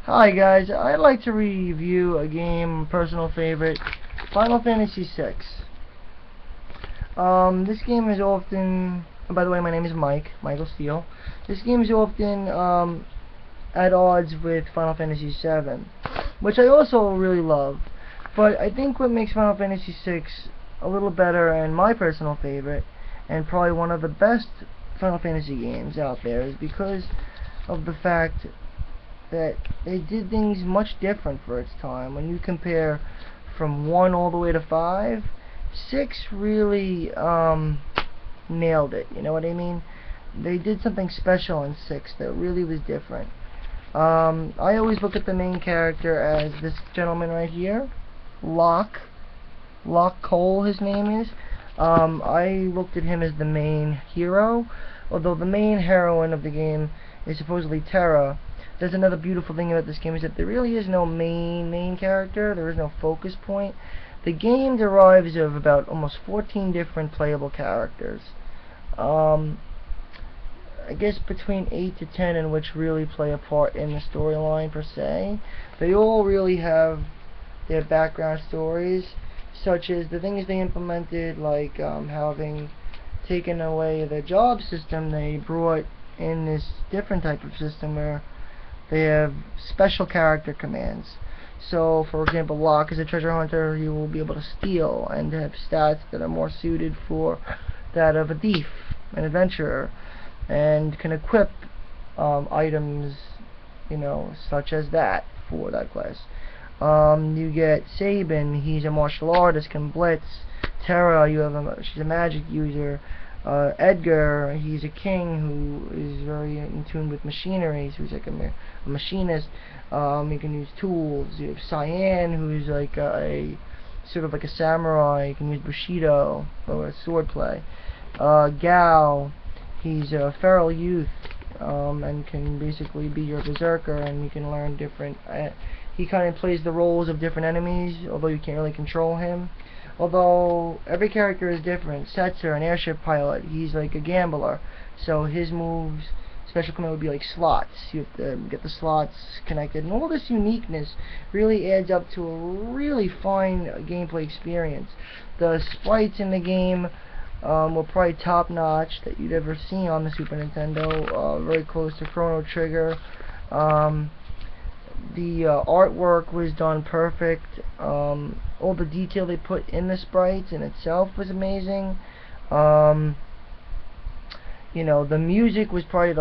Hi guys, I'd like to review a game, personal favorite, Final Fantasy VI. This game is often, by the way, my name is Michael Steele. This game is often at odds with Final Fantasy VII, which I also really love. But I think what makes Final Fantasy VI a little better and my personal favorite, and probably one of the best Final Fantasy games out there, is because of the fact that they did things much different for its time. When you compare from 1 all the way to 5, 6 really nailed it, you know what I mean? They did something special in 6 that really was different. I always look at the main character as this gentleman right here, Locke Cole, his name is. I looked at him as the main hero, although the main heroine of the game is supposedly Terra. There's another beautiful thing about this game is that there really is no main character. There is no focus point. The game derives of about almost 14 different playable characters. I guess between 8 to 10 in which really play a part in the storyline per se. They all really have their background stories, such as the things they implemented, like having taken away the job system. They brought in this different type of system where they have special character commands. So, for example, Locke is a treasure hunter. He will be able to steal and have stats that are more suited for that of a thief, an adventurer, and can equip items, such as that for that class. You get Sabin. He's a martial artist, can blitz. Terra, she's a magic user. Edgar, he's a king who is very in tune with machinery, so he's like a machinist. You can use tools. You have Cyan, who's like a sort of like a samurai. You can use Bushido or swordplay. Gao, he's a feral youth, and can basically be your berserker, and you can learn different. He kind of plays the roles of different enemies, although you can't really control him. Although every character is different. Setzer, an airship pilot, he's like a gambler, so his moves, special command would be like slots. You have to get the slots connected, and all this uniqueness really adds up to a really fine gameplay experience. The sprites in the game were probably top notch that you'd ever see on the Super Nintendo. Very close to Chrono Trigger. The artwork was done perfect. All the detail they put in the sprites in itself was amazing. The music was probably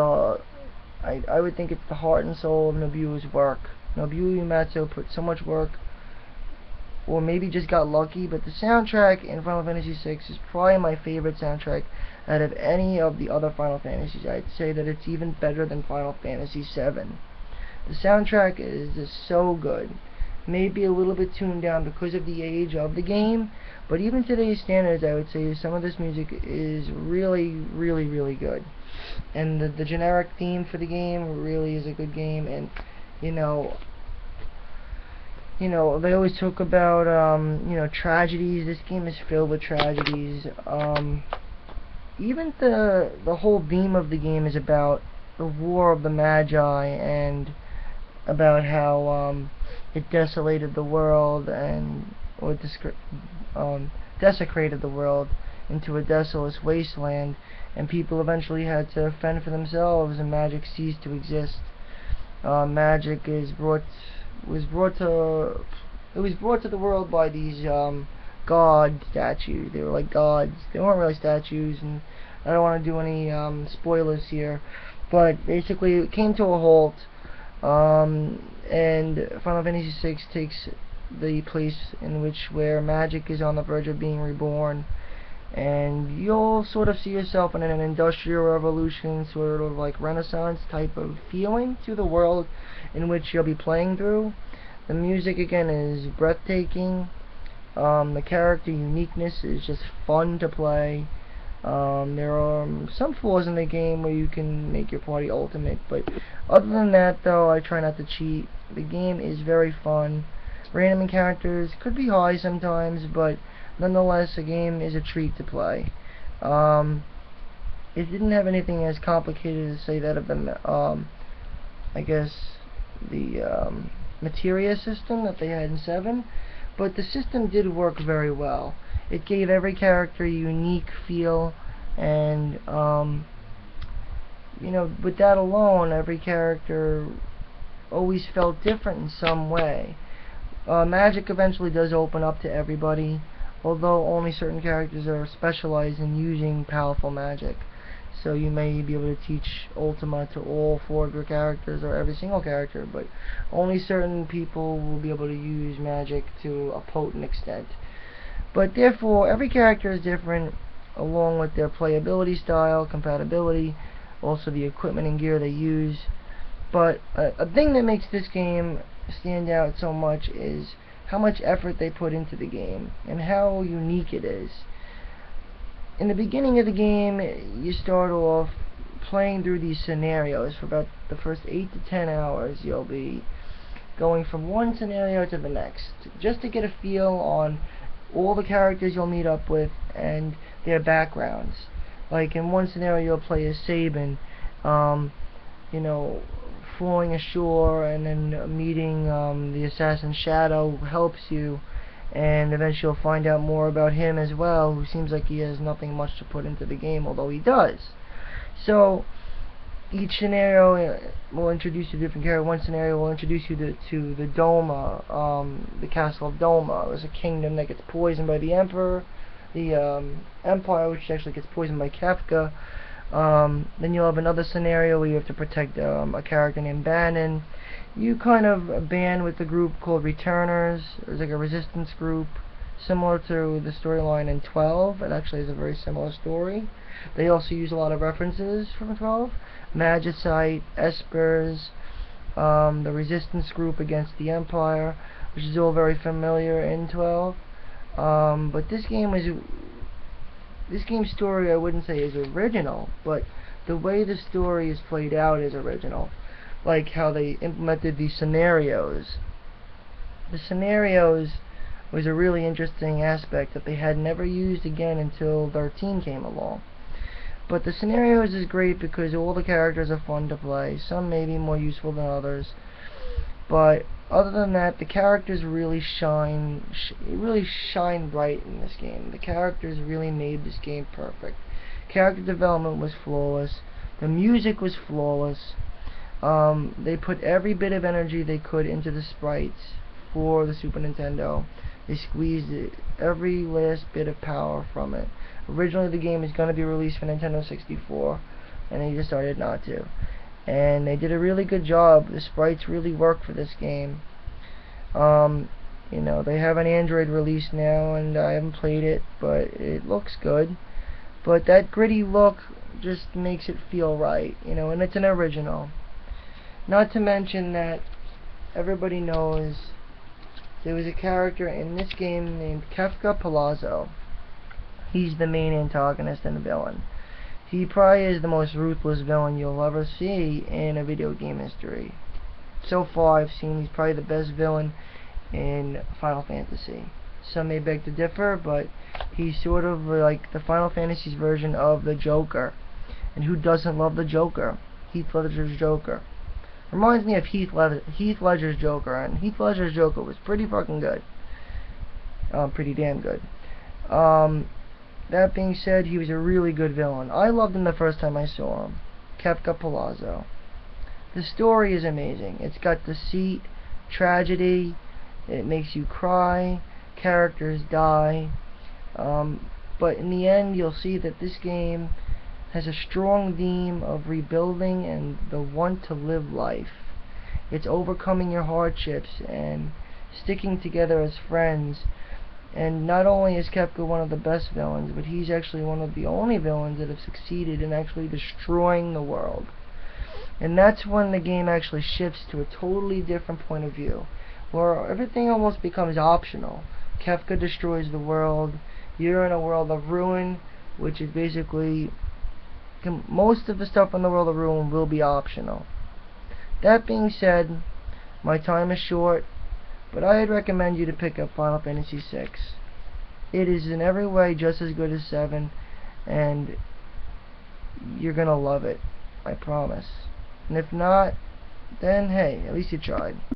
I would think it's the heart and soul of Nobuo's work. Nobuo Uematsu put so much work, or maybe just got lucky, but the soundtrack in Final Fantasy VI is probably my favorite soundtrack out of any of the other Final Fantasies. I'd say that it's even better than Final Fantasy VII. The soundtrack is just so good. Maybe a little bit tuned down because of the age of the game, but even today's standards, I would say some of this music is really, really, really good. And the generic theme for the game really is a good game. And they always talk about tragedies. This game is filled with tragedies. Even the whole theme of the game is about the War of the Magi, and about how it desolated the world or desecrated the world into a desolate wasteland, and people eventually had to fend for themselves, and magic ceased to exist. Magic was brought to the world by these god statues. They were like gods. They weren't really statues, and I don't want to do any spoilers here, but basically it came to a halt. And Final Fantasy VI takes the place in where magic is on the verge of being reborn, and you'll sort of see yourself in an industrial revolution, sort of like Renaissance type of feeling to the world in which you'll be playing through. The music again is breathtaking. The character uniqueness is just fun to play. There are some flaws in the game where you can make your party ultimate, but other than that, though, I try not to cheat. The game is very fun. Random encounters could be high sometimes, but nonetheless, a game is a treat to play. It didn't have anything as complicated as, say, that of the, I guess, materia system that they had in 7, but the system did work very well. It gave every character a unique feel, and you know, with that alone, every character always felt different in some way. Magic eventually does open up to everybody, although only certain characters are specialized in using powerful magic. So you may be able to teach Ultima to all 4 of your characters, or every single character, but only certain people will be able to use magic to a potent extent. But therefore, every character is different, along with their playability style, compatibility, also the equipment and gear they use. But a thing that makes this game stand out so much is how much effort they put into the game, and how unique it is. In the beginning of the game, you start off playing through these scenarios. For about the first 8 to 10 hours, you'll be going from one scenario to the next, just to get a feel on all the characters you'll meet up with and their backgrounds. Like in one scenario, you'll play as Sabin, you know, falling ashore, and then meeting the assassin Shadow, who helps you, and eventually you'll find out more about him as well, who seems like he has nothing much to put into the game, although he does. So each scenario will introduce you to a different character. One scenario will introduce you to the Doma, the castle of Doma. There's a kingdom that gets poisoned by the Emperor, the Empire, which actually gets poisoned by Kefka. Then you'll have another scenario where you have to protect a character named Banon. You kind of band with a group called Returners. There's like a resistance group, similar to the storyline in 12. It actually is a very similar story. They also use a lot of references from 12. Magicite, Espers, the resistance group against the Empire, which is all very familiar in 12. But this game's story, I wouldn't say is original, but the way the story is played out is original. Like how they implemented these scenarios. The scenarios was a really interesting aspect that they had never used again until 13 came along. But the scenarios is great because all the characters are fun to play. Some may be more useful than others. But other than that, the characters really shine bright in this game. The characters really made this game perfect. Character development was flawless. The music was flawless. They put every bit of energy they could into the sprites for the Super Nintendo. They squeezed every last bit of power from it. Originally, the game was going to be released for Nintendo 64, and they decided not to. And they did a really good job. The sprites really work for this game. You know, they have an Android release now, and I haven't played it, but it looks good. But that gritty look just makes it feel right, you know, and it's an original. Not to mention that everybody knows there was a character in this game named Kefka Palazzo. He's the main antagonist and villain. He probably is the most ruthless villain you'll ever see in a video game history. So far, I've seen he's probably the best villain in Final Fantasy. Some may beg to differ, but he's sort of like the Final Fantasy's version of the Joker. And who doesn't love the Joker? Heath Ledger's Joker. Reminds me of Heath Ledger's Joker, and Heath Ledger's Joker was pretty fucking good. Pretty damn good. That being said, he was a really good villain. I loved him the first time I saw him. Kefka Palazzo. The story is amazing. It's got deceit, tragedy, it makes you cry, characters die, but in the end you'll see that this game has a strong theme of rebuilding and the want to live life. It's overcoming your hardships and sticking together as friends. And not only is Kefka one of the best villains, but he's actually one of the only villains that have succeeded in actually destroying the world. And that's when the game actually shifts to a totally different point of view, where everything almost becomes optional. Kefka destroys the world, you're in a world of ruin, which is basically, most of the stuff in the world of ruin will be optional. That being said, my time is short, but I'd recommend you to pick up Final Fantasy VI. It is in every way just as good as 7, and you're gonna love it, I promise. And if not, then hey, at least you tried.